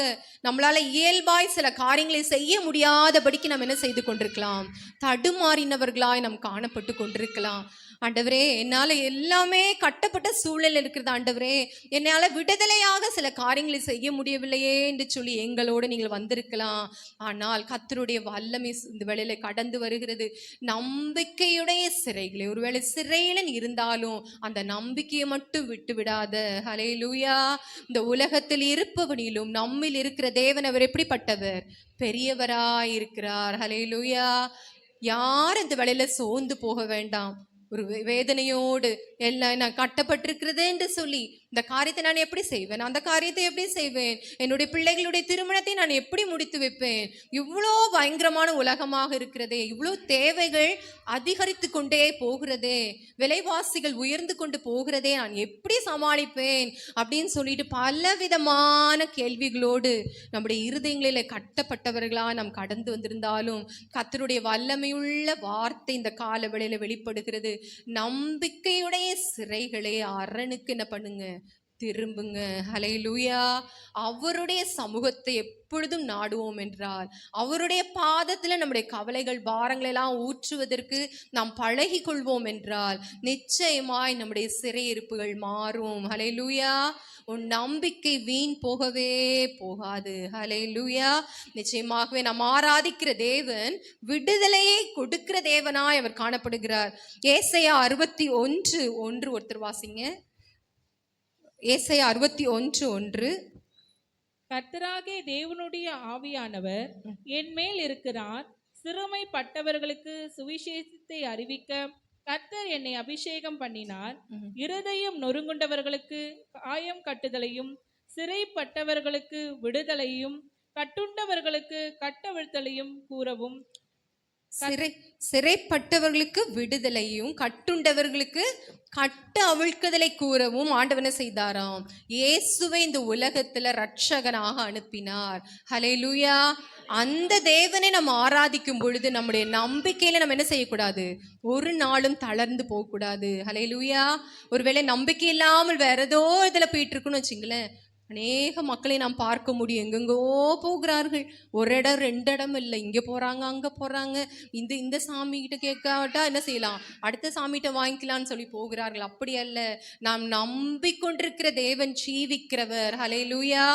நம்மளால இயல்பாய் சில காரியங்களை செய்ய முடியாதபடிக்கு நம்ம என்ன செய்து கொண்டிருக்கலாம்? தடுமாறினவர்களாய் நாம் காணப்பட்டு கொண்டிருக்கலாம். ஆண்டவரே, என்னால எல்லாமே கட்டப்பட்ட சூழல் இருக்கிறது ஆண்டவரே, என்னால விடுதலையாக சில காரியங்களை செய்ய முடியவில்லையே என்று சொல்லி எங்களோடு நீங்கள் வந்திருக்கலாம். ஆனால் கர்த்தருடைய வல்லமை இந்த வேளையில கடந்து வருகிறது. நம்பிக்கையுடைய சிறைகளை, ஒருவேளை சிறையில நீ இருந்தாலும் அந்த நம்பிக்கையை மட்டும் விட்டு விடாத. ஹல்லேலூயா. இந்த உலகத்தில் இருப்பவனிலும் நம்மில் இருக்கிற தேவன் அவர் எப்படிப்பட்டவர்? பெரியவராய் இருக்கிறார். ஹல்லேலூயா. யார் இந்த வேளையில சோர்ந்து போக வேண்டாம். ஒரு வேதனையோடு எல்லாம் நான் கட்டப்பட்டிருக்கிறது என்று சொல்லி இந்த காரியத்தை நான் எப்படி செய்வேன், அந்த காரியத்தை எப்படி செய்வேன், என்னுடைய பிள்ளைகளுடைய திருமணத்தை நான் எப்படி முடித்து வைப்பேன், இவ்வளோ பயங்கரமான உலகமாக இருக்கிறதே, இவ்வளோ தேவைகள் அதிகரித்து கொண்டே போகிறதே, விலைவாசிகள் உயர்ந்து கொண்டு போகிறதே, நான் எப்படி சமாளிப்பேன் அப்படின்னு சொல்லிட்டு பலவிதமான கேள்விகளோடு நம்முடைய இருதயங்களில் கட்டப்பட்டவர்களா நாம் கடந்து வந்திருந்தாலும் கர்த்தருடைய வல்லமையுள்ள வார்த்தை இந்த கால வேளையில வெளிப்படுகிறது. நம்பிக்கையுடைய சிறைகளே அரணுக்கு என்ன பண்ணுங்க? திரும்புங்க. ஹல்லேலூயா. அவருடைய சமூகத்தை எப்பொழுதும் நாடுவோம் என்றால், அவருடைய பாதத்துல நம்முடைய கவலைகள் பாரங்கள் எல்லாம் ஊற்றுவதற்கு நாம் பழகி கொள்வோம் என்றால் நிச்சயமாய் நம்முடைய சிறையிருப்புகள் மாறும். ஹல்லேலூயா. உன் நம்பிக்கை வீண் போகவே போகாது. ஹல்லேலூயா. நிச்சயமாகவே நாம் ஆராதிக்கிற தேவன் விடுதலையை கொடுக்கிற தேவனாய் அவர் காணப்படுகிறார். ஏசாயா 61:1 ஒருத்தர் வாசிங்க. ஏசாயா 61:1. கர்த்தராகிய தேவனுடைய ஆவியானவர் என் மேல் இருக்கிறார், சிறுமைப்பட்டவர்களுக்கு சுவிசேஷத்தை அறிவிக்க கர்த்தர் என்னை அபிஷேகம் பண்ணினார். இருதயம் நொறுங்குண்டவர்களுக்கு காயம் கட்டுதலையும், சிறைப்பட்டவர்களுக்கு விடுதலையும், கட்டுண்டவர்களுக்கு கட்டவிழ்த்தலையும் கூறவும். சிறைப்பட்டவர்களுக்கு விடுதலையும், கட்டுண்டவர்களுக்கு கட்ட அவிழ்க்குதலை கூறவும் ஆண்டவனை செய்தாராம். இயேசுவை இந்த உலகத்துல ரட்சகனாக அனுப்பினார். ஹல்லேலூயா. அந்த தேவனை நம்ம ஆராதிக்கும் பொழுது நம்முடைய நம்பிக்கையில நம்ம என்ன செய்யக்கூடாது? ஒரு நாளும் தளர்ந்து போகக்கூடாது. ஹல்லேலூயா. ஒருவேளை நம்பிக்கை இல்லாமல் வேற ஏதோ இதுல போயிட்டு இருக்குன்னு வச்சுங்களேன், அநேக மக்களை நாம் பார்க்க முடியும். எங்கெங்கோ போகிறார்கள். ஒரு இடம் ரெண்டு இடம் இல்லை, இங்கே போகிறாங்க அங்கே போகிறாங்க. இந்த சாமிகிட்ட கேட்காட்டா என்ன செய்யலாம், அடுத்த சாமிகிட்ட வாங்கிக்கலான்னு சொல்லி போகிறார்கள். அப்படி அல்ல, நாம் நம்பிக்கொண்டிருக்கிற தேவன் ஜீவிக்கிறவர். ஹல்லேலூயா.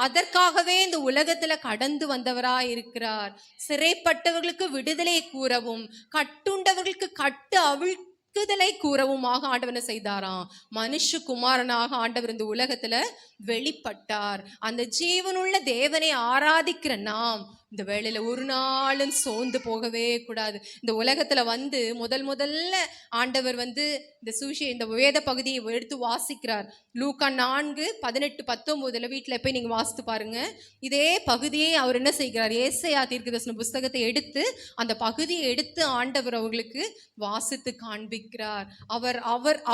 அதற்காகவே இந்த உலகத்துல கடந்து வந்தவராய் இருக்கிறார். சிறைப்பட்டவர்களுக்கு விடுதலை கூறவும், கட்டுண்டவர்களுக்கு கட்டு அவிழ்க்குதலை கூறவுமாக ஆண்டவர் செய்தாராம். மனுஷகுமாரனாக ஆண்டவர் இந்த உலகத்துல வெளிப்பட்டார். அந்த ஜீவனுள்ள தேவனை ஆராதிக்கிற நாம் இந்த வேளையில ஒரு நாளும் சோர்ந்து போகவே கூடாது. இந்த உலகத்துல வந்து முதல்ல ஆண்டவர் இந்த வேத பகுதியை எடுத்து வாசிக்கிறார். லூக்கா 4:18-19 வீட்டுல போய் நீங்க வாசித்து பாருங்க. இதே பகுதியை அவர் என்ன செய்கிறார்? ஏசாயா தீர்க்கதரிசன புஸ்தகத்தை எடுத்து அந்த பகுதியை எடுத்து ஆண்டவர் அவர்களுக்கு வாசித்து காண்பிக்கிறார்.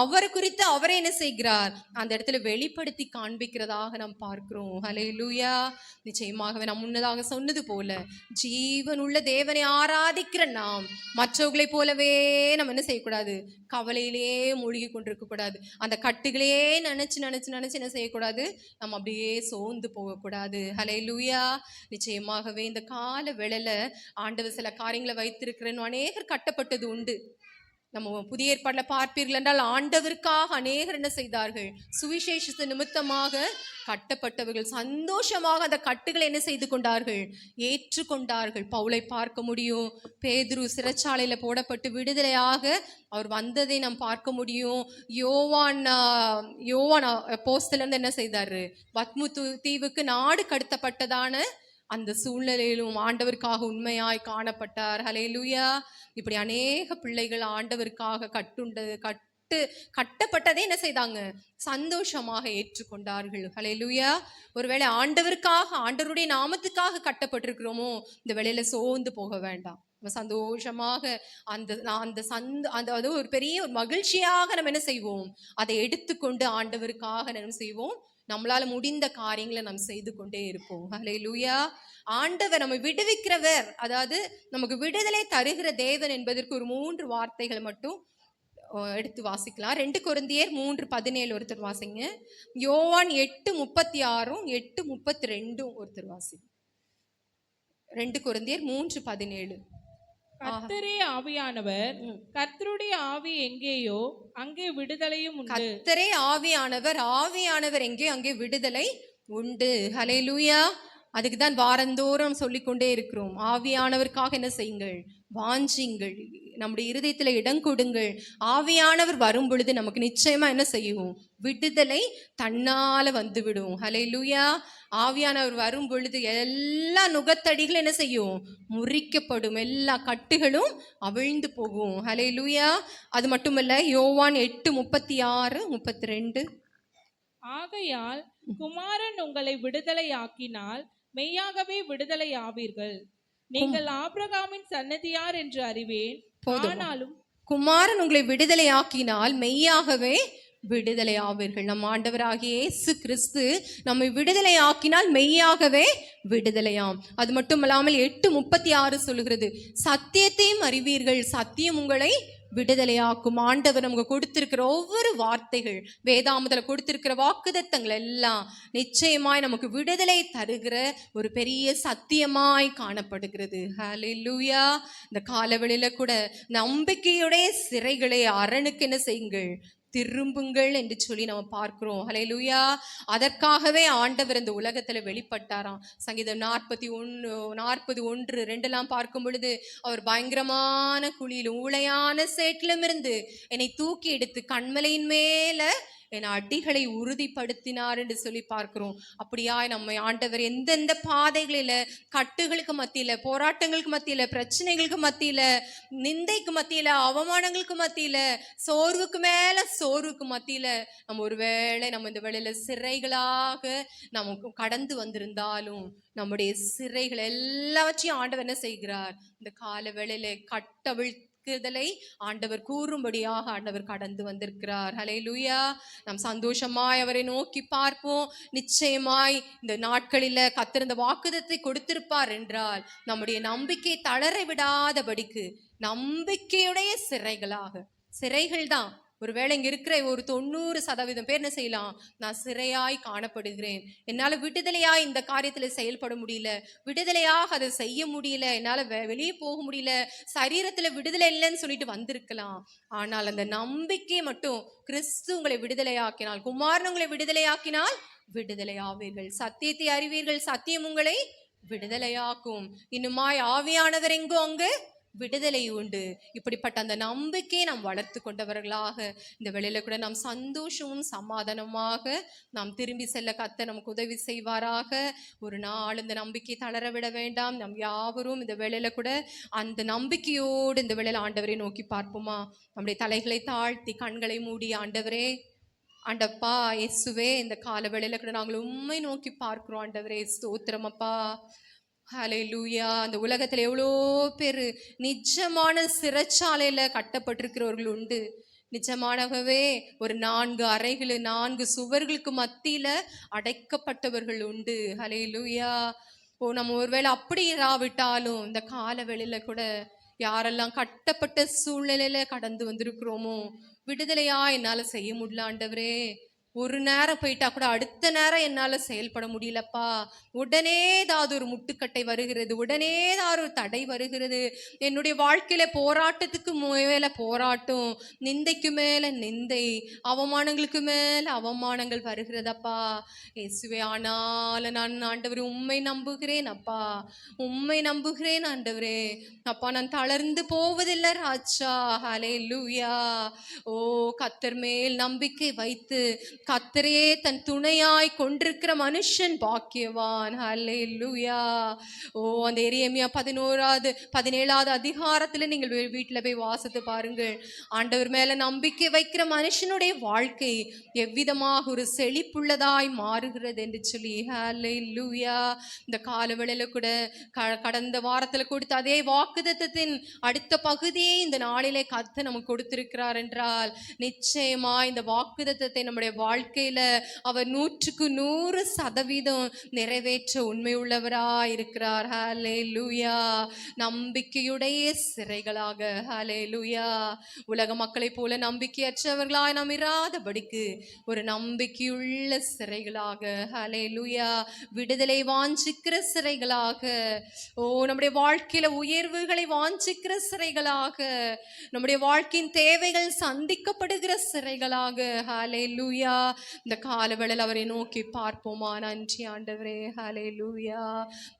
அவர் குறித்து அவரே என்ன செய்கிறார்? அந்த இடத்துல வெளிப்படுத்தி காண்பிக்கிறதாக நாம் பார்க்கிறோம். ஹல்லேலூயா. நிச்சயமாகவே நாம் முன்னதாக சொன்னது போல ஜீவனுள்ள தேவனை ஆராதிக்கிற நாம் மற்றவர்களை போலவே நம்ம என்ன செய்யக்கூடாது? கவலையிலேயே மூழ்கி கொண்டிருக்க கூடாது. அந்த கட்டுகளே நினைச்சு என்ன செய்யக்கூடாது? நம்ம அப்படியே சோர்ந்து போகக்கூடாது. ஹல்லேலூயா. நிச்சயமாகவே இந்த கால வேளையில ஆண்டவர் சில காரியங்களை வைத்திருக்கிறேன்னு அநேகர் கட்டப்பட்டது உண்டு. நம்ம புதிய ஏற்பாடுல பார்ப்பீர்கள் என்றால் ஆண்டவருக்காக அநேகர் என்ன செய்தார்கள்? சுவிசேஷ நிமித்தமாக கட்டப்பட்டவர்கள் சந்தோஷமாக அந்த கட்டுகளை என்ன செய்து கொண்டார்கள்? ஏற்றுக்கொண்டார்கள். பவுலை பார்க்க முடியும். பேதுரு சிறைச்சாலையில போடப்பட்டு விடுதலையாக அவர் வந்ததை நாம் பார்க்க முடியும். யோவான் அப்போஸ்தலன் என்ன செய்தாரு? பத்மு தீவுக்கு நாடு கடத்தப்பட்டதான அந்த சூழ்நிலையிலும் ஆண்டவருக்காக உண்மையாய் காணப்பட்டார். ஹல்லேலூயா. இப்படி அநேக பிள்ளைகள் ஆண்டவருக்காக கட்டப்பட்டதை என்ன செய்தாங்க? சந்தோஷமாக ஏற்றுக்கொண்டார்கள். ஹல்லேலூயா. ஒருவேளை ஆண்டவருக்காக, ஆண்டவருடைய நாமத்துக்காக கட்டப்பட்டிருக்கிறோமோ, இந்த வேளையில சோர்ந்து போக வேண்டாம். நம்ம சந்தோஷமாக அந்த ஒரு பெரிய ஒரு மகிழ்ச்சியாக நம்ம என்ன செய்வோம்? அதை எடுத்துக்கொண்டு ஆண்டவருக்காக நம்ம செய்வோம், நம்மளால முடிந்த காரியங்களை நாம் செய்து கொண்டே இருப்போம். ஹல்லேலூயா. ஆண்டவர் நம்ம விடுவிக்கிறவர், அதாவது நமக்கு விடுதலை தருகிற தேவன் என்பதற்கு ஒரு 3 வார்த்தைகளை மட்டும் எடுத்து வாசிக்கலாம். 2 கொரிந்தியர் 3:17 ஒருத்தர் வாசிங்க. யோவான் 8:36 8:32 ஒருத்தர் வாசிங்க. 2 கொரிந்தியர் 3:17. கர்த்தரே ஆவியானவர், கர்த்தருடைய ஆவி எங்கேயோ அங்கே விடுதலையும் உண்டு. கர்த்தரே ஆவியானவர், ஆவியானவர் எங்கே அங்கே விடுதலை உண்டு. ஹல்லேலூயா. அதுக்கு தான் வாரந்தோறும் சொல்லிக்கொண்டே இருக்கிறோம். ஆவியானவருக்காக என்ன செய்யுங்கள்? வாஞ்சிங்கள், நம்முடைய இருதயத்துல இடம் கொடுங்கள். ஆவியானவர் வரும் பொழுது நமக்கு நிச்சயமா என்ன செய்யும்? விடுதலை தன்னால வந்துவிடும். ஹல்லேலூயா. ஆவியானவர் வரும் பொழுது எல்லா நுகத்தடிகளும் என்ன செய்யும்? முறிக்கப்படும், எல்லா கட்டுகளும் அவிழ்ந்து போகும். ஹல்லேலூயா. அது மட்டுமல்ல, யோவான் 8:36-32. ஆகையால் குமாரன் உங்களை விடுதலையாக்கினால் மெய்யாகவே விடுதலை ஆவீர்கள். நீங்கள் ஆபிரகாமின் சன்னதியார் என்று அறிவேன். ஆனாலும் குமாரன் உங்களை விடுதலையாக்கினால் மெய்யாகவே விடுதலை ஆவீர்கள். நம் ஆண்டவராகிய இயேசு கிறிஸ்து நம்மை விடுதலை ஆக்கினால் மெய்யாகவே விடுதலையாம். அது மட்டுமல்லாமல் 8:36 சொல்லுகிறது, சத்தியத்தையும் அறிவீர்கள், சத்தியம் உங்களை விடுதலையாக்கும். ஆண்டவர் நமக்கு கொடுத்திருக்கிற ஒவ்வொரு வார்த்தைகள், வேதாமத்துல கொடுத்திருக்கிற வாக்குத்தத்தங்கள் எல்லாம் நிச்சயமாய் நமக்கு விடுதலை தருகிற ஒரு பெரிய சத்தியமாய் காணப்படுகிறது. ஹல்லேலூயா. இந்த காலவெளியில கூட நம்பிக்கையுடைய சிறைகளை அரணுக்கு என்ன செய்யுங்கள்? திரும்புங்கள் என்று சொல்லி நம்ம பார்க்கிறோம். ஹல்லேலூயா. அதற்காகவே ஆண்டவர் இந்த உலகத்துல வெளிப்பட்டாராம். சங்கீதம் 40:1-2 பார்க்கும் பொழுது, அவர் பயங்கரமான குழியிலும் ஊளையான சேற்றிலும் இருந்து என்னை தூக்கி எடுத்து கண்மலையின் மேல என் அடிகளை உறுதிப்படுத்தினார் என்று சொல்லி பார்க்கிறோம். அப்படியாய் நம்மை ஆண்டவர் எந்தெந்த பாதைகளில, கட்டுகளுக்கு மத்தியில, போராட்டங்களுக்கு மத்தியில, பிரச்சனைகளுக்கு மத்தியில, நிந்தைக்கு மத்தியில, அவமானங்களுக்கு மத்தியில, சோர்வுக்கு மேல சோர்வுக்கு மத்தியில நம்ம ஒருவேளை நம்ம இந்த வேளையில சிறைகளாக நமக்கு கடந்து வந்திருந்தாலும், நம்முடைய சிறைகள் எல்லாவற்றையும் ஆண்டவர் என்ன செய்கிறார்? இந்த கால வேளையில கட்டவிழ்க்குதலை ஆண்டவர் கூறும்படியாக ஆண்டவர் கடந்து வந்திருக்கிறார். ஹல்லேலூயா. நாம் சந்தோஷமாய் அவரை நோக்கி பார்ப்போம். நிச்சயமாய் இந்த நாட்களில கர்த்தர் இந்த வாக்குத்தத்தத்தை கொடுத்திருப்பார் என்றால், நம்முடைய நம்பிக்கை தளர விடாதபடிக்கு நம்பிக்கையுடைய சிறைகள் தான். ஒருவேளை இங்க இருக்கிற ஒரு 90% பேர் என்ன செய்யலாம்? நான் சிறையாய் காணப்படுகிறேன், என்னால விடுதலையாய் இந்த காரியத்துல செயல்பட முடியல, விடுதலையாக அதை செய்ய முடியல, என்னால வெளியே போக முடியல, சரீரத்துல விடுதலை இல்லைன்னு சொல்லிட்டு வந்திருக்கலாம். ஆனால் அந்த நம்பிக்கை மட்டும், கிறிஸ்து உங்களை விடுதலையாக்கினால், குமாரன் உங்களை விடுதலையாக்கினால் விடுதலை ஆவீர்கள். சத்தியத்தை அறிவீர்கள், சத்தியம் உங்களை விடுதலையாக்கும். இன்னுமாய் ஆவியானவர் எங்கோ அங்கு விடுதலை உண்டு. இப்படிப்பட்ட அந்த நம்பிக்கையை நாம் வளர்த்து கொண்டவர்களாக இந்த வேளையில கூட நாம் சந்தோஷமும் சமாதானமாக நாம் திரும்பி செல்ல கர்த்தர் நமக்கு உதவி செய்வாராக. ஒரு நாள் இந்த நம்பிக்கை தளர விட வேண்டாம். நம் யாவரும் இந்த வேளையில கூட அந்த நம்பிக்கையோடு இந்த வேளையில ஆண்டவரை நோக்கி பார்ப்போமா? நம்முடைய தலைகளை தாழ்த்தி கண்களை மூடி, ஆண்டவரே, ஆண்டப்பா இயேசுவே, இந்த கால வேளையில கூட நாங்கள் உம்மை நோக்கி பார்க்கிறோம். ஆண்டவரே, ஸ்தோத்திரம் அப்பா. ஹல்லேலூயா. அந்த உலகத்துல எவ்வளோ பேர் நிஜமான சிறைச்சாலையில கட்டப்பட்டிருக்கிறவர்கள் உண்டு. நிஜமானவே ஒரு 4 அறைகள், 4 சுவர்களுக்கு மத்தியில அடைக்கப்பட்டவர்கள் உண்டு. ஹல்லேலூயா. நம்ம ஒருவேளை அப்படி இராவிட்டாலும் இந்த கால வேளையில கூட யாரெல்லாம் கட்டப்பட்ட சூழ்நிலையில கடந்து வந்திருக்கிறோமோ, விடுதலையா என்னால செய்ய முடியல ஆண்டவரே, ஒரு நேரம் போயிட்டா கூட அடுத்த நேரம் என்னால செயல்பட முடியலப்பா, உடனே ஏதாவது ஒரு முட்டுக்கட்டை வருகிறது, உடனே ஏதாவது ஒரு தடை வருகிறது, என்னுடைய வாழ்க்கையில போராட்டத்துக்கு மேல போராட்டம், நிந்தைக்கு மேல நிந்தை, அவமானங்களுக்கு மேல அவமானங்கள் வருகிறதப்பா இயேசுவே. ஆனாலும் நான் ஆண்டவரே உம்மை நம்புகிறேன் அப்பா, உம்மை நம்புகிறேன் ஆண்டவரே. அப்பா, நான் தளர்ந்து போவதில்லை ராஜா. ஹல்லேலூயா. ஓ, கர்த்தர் மேல் நம்பிக்கை வைத்து கர்த்தரையே தன் துணையாய் கொண்டிருக்கிற மனுஷன் பாக்கியவான். ஹல்லேலூயா. ஓ, அந்த எரேமியா 17வது அதிகாரத்துல நீங்கள் வீட்டுல போய் வாசித்து பாருங்கள். ஆண்டவர் மேல நம்பிக்கை வைக்கிற மனுஷனுடைய வாழ்க்கை எவ்விதமாக ஒரு செழிப்புள்ளதாய் மாறுகிறது என்று சொல்லி. ஹல்லேலூயா. இந்த காலவேளையில கூட கடந்த வாரத்துல கொடுத்த அதே வாக்குத்தத்தத்தின் அடுத்த பகுதியை இந்த நாளிலே கர்த்தர் நமக்கு கொடுத்திருக்கிறார் என்றால், நிச்சயமா இந்த வாக்குத்தத்தத்தை நம்முடைய வாழ்க்கையில அவர் 100% நிறைவேற்ற உண்மை உள்ளவராய் இருக்கிறார். ஹல்லேலூயா. நம்பிக்கையுடைய சிறைகளாக, ஹல்லேலூயா, உலக மக்களைப் போல நம்பிக்கையற்றவர்களாய் நாம் இராதபடிக்கு ஒரு நம்பிக்கையுள்ள சிறைகளாக, ஹல்லேலூயா, விடுதலை வாஞ்சிக்கிற சிறைகளாக, நம்முடைய வாழ்க்கையில உயர்வுகளை வாஞ்சிக்கிற சிறைகளாக, நம்முடைய வாழ்க்கையின் தேவைகள் சந்திக்கப்படுகிற சிறைகளாக, ஹல்லேலூயா, இந்த காலவேளையில் அவரை நோக்கி பார்ப்போமா? நன்றி ஆண்டவரே. ஹல்லேலூயா.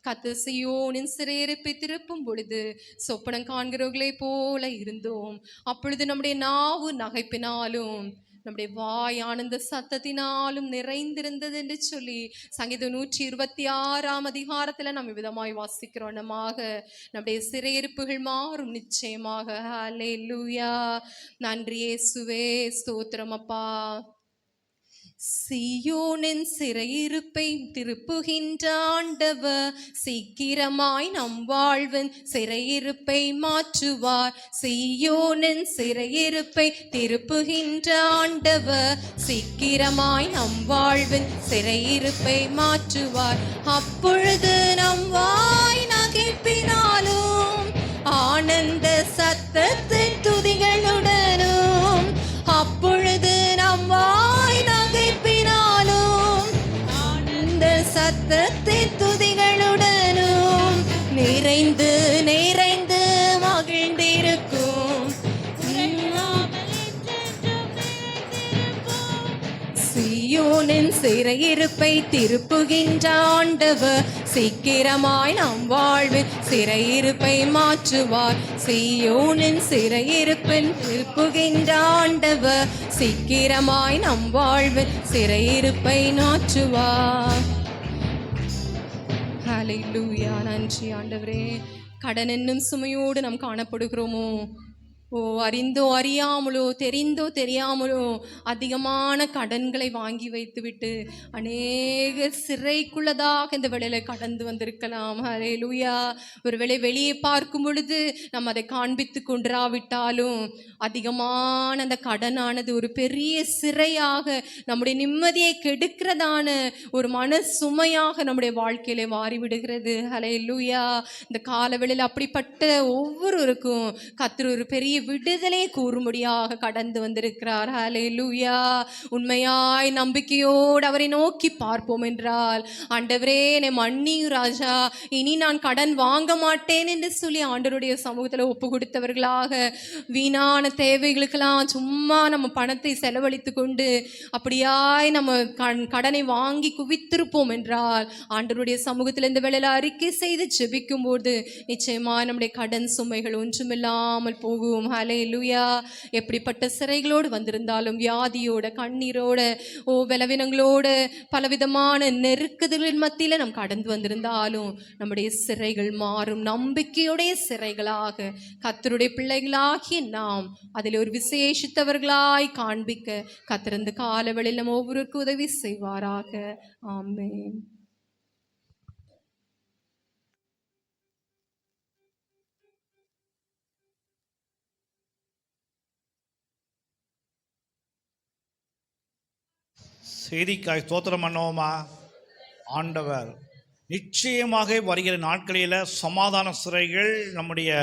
கர்த்தர் சீயோனின் சிறையிருப்பை திருப்பும் பொழுது சொப்பனம் காண்கிறவர்களைப் போல இருந்தோம். அப்பொழுது நம்முடைய நாவு நகைப்பினாலும் நம்முடைய வாய் ஆனந்த சத்தத்தினாலும் நிறைந்திருந்தது என்று சொல்லி சங்கீதம் 126 நம்ம விதமாய் வாசிக்கிறோம். நம்முடைய சிறையிருப்புகள் மாறும் நிச்சயமாக. ஹல்லேலூயா. நன்றி இயேசுவே. ஸ்தோத்திரம் அப்பா. சீயோனின் சிறையிருப்பை திருப்புகின்ற ஆண்டவர் சீக்கிரமாய் நம் வாழ்வின் சிறையிருப்பை மாற்றுவார். சீயோனின் சிறையிருப்பை திருப்புகின்ற ஆண்டவர் சீக்கிரமாய் நம் வாழ்வின் சிறையிருப்பை மாற்றுவார். அப்பொழுது நம் வாய் நகைப்பினாலும் ஆனந்த சத்தத்தின் துதிகளுடனும், அப்பொழுது நம் வாய் நகைப்பினாலும் ஆனந்த சத்தத்தின் துதிகளுடனும் நிறைந்து நிறைந்து மகிழ்ந்திருக்கும். சீயோனின் சிறையிருப்பை திருப்புகின்ற ஆண்டவர் சீக்கிரமாய் நம் வாழ்வில் சிறையிருப்பை மாற்றுவார். சீயோனின் சிறையிருப்பின் திருப்புகின்ற ஆண்டவர் சீக்கிரமாய் நம் வாழ்வில் சிறையிருப்பை மாற்றுவார். ஹல்லேலூயா. நன்றி ஆண்டவரே. கடன் என்னும் சுமையோடு நாம் காணப்படுகிறோமோ? அறிந்தோ அறியாமலோ தெரிந்தோ தெரியாமலோ அதிகமான கடன்களை வாங்கி வைத்துவிட்டு அநேக சிறைக்குள்ளதாக இந்த வேளையில கடந்து வந்திருக்கலாம். ஹல்லேலூயா. ஒருவேளை வெளியே பார்க்கும் பொழுது நம்ம அதை காண்பித்து கொண்டிராவிட்டாலும் அதிகமான அந்த கடனானது ஒரு பெரிய சிறையாக நம்முடைய நிம்மதியை கெடுக்கிறதான ஒரு மன சுமையாக நம்முடைய வாழ்க்கையிலே மாறிவிடுகிறது. ஹல்லேலூயா. இந்த காலவெளியில் அப்படிப்பட்ட ஒவ்வொருவருக்கும் கர்த்தர் ஒரு பெரிய விடுதலை கூறும்படியாக கடந்து வந்திருக்கிறார். ஹல்லேலூயா. உண்மையாய் நம்பிக்கையோடு அவரை நோக்கி பார்ப்போம் என்றால், ஆண்டவரே என்னை மன்னியும் ராஜா, இனி நான் கடன் வாங்க மாட்டேன் என்று சொல்லி ஆண்டவருடைய சமூகத்தில் ஒப்பு கொடுத்தவர்களாக வீணான தேவைகளுக்கெல்லாம் சும்மா நம்ம பணத்தை செலவழித்து கொண்டு அப்படியாய் நம்ம கடனை வாங்கி குவித்திருப்போம் என்றால், ஆண்டவருடைய சமூகத்தில் இந்த வேளையில அறிக்கை செய்து ஜெபிக்கும் போது நிச்சயமா நம்முடைய கடன் சுமைகள் ஒன்றுமில்லாமல் போகும். ஹல்லேலூயா. எப்படிப்பட்ட சிறைகளோடு வந்திருந்தாலும், வியாதியோட, கண்ணீரோட, பலவீனங்களோட, பலவிதமான நெருக்குதலின் மத்தியில நாம் கடந்து வந்திருந்தாலும் நம்முடைய சிறைகள் மாறும். நம்பிக்கையுடைய சிறைகளாக கர்த்தருடைய பிள்ளைகளாகிய நாம் அதில் ஒரு விசேஷித்தவர்களாய் காண்பிக்க கர்த்தர் இந்த காலவெளியில் நம்ம ஒவ்வொருவருக்கும் உதவி செய்வாராக. ஆமென். செய்திக்காய் ஸ்தோத்திரம் பண்ணுவோமா? ஆண்டவர் நிச்சயமாக வருகிற நாட்களில் சமாதான சிறைகள், நம்முடைய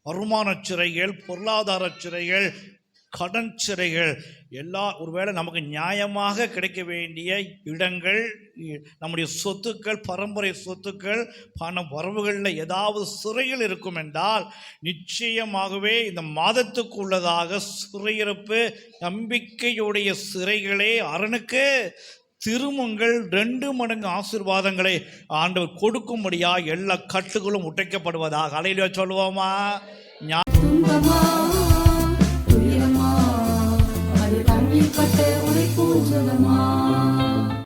வருமான சிறைகள், பொருளாதார சிறைகள், கடன் சிறைகள் எல்லாம் ஒருவேளை நமக்கு நியாயமாக கிடைக்க வேண்டிய இடங்கள், நம்முடைய சொத்துக்கள், பரம்பரை சொத்துக்கள், பண வரவுகளில் ஏதாவது சிறைகள் இருக்கும் என்றால் நிச்சயமாகவே இந்த மாதத்துக்கு உள்ளதாக சிறையிருப்பு, நம்பிக்கையுடைய சிறைகளே அரணுக்கு திருமுங்கள் 2 மடங்கு ஆசீர்வாதங்களை ஆண்டவர் கொடுக்கும்படியா எல்லா கட்டுகளும் உடைக்கப்படுவதாக. ஹல்லேலூயா சொல்லுவோமா? துன்பமா துயரமா அது கண்ணில் பட்ட உரை போன்றதமா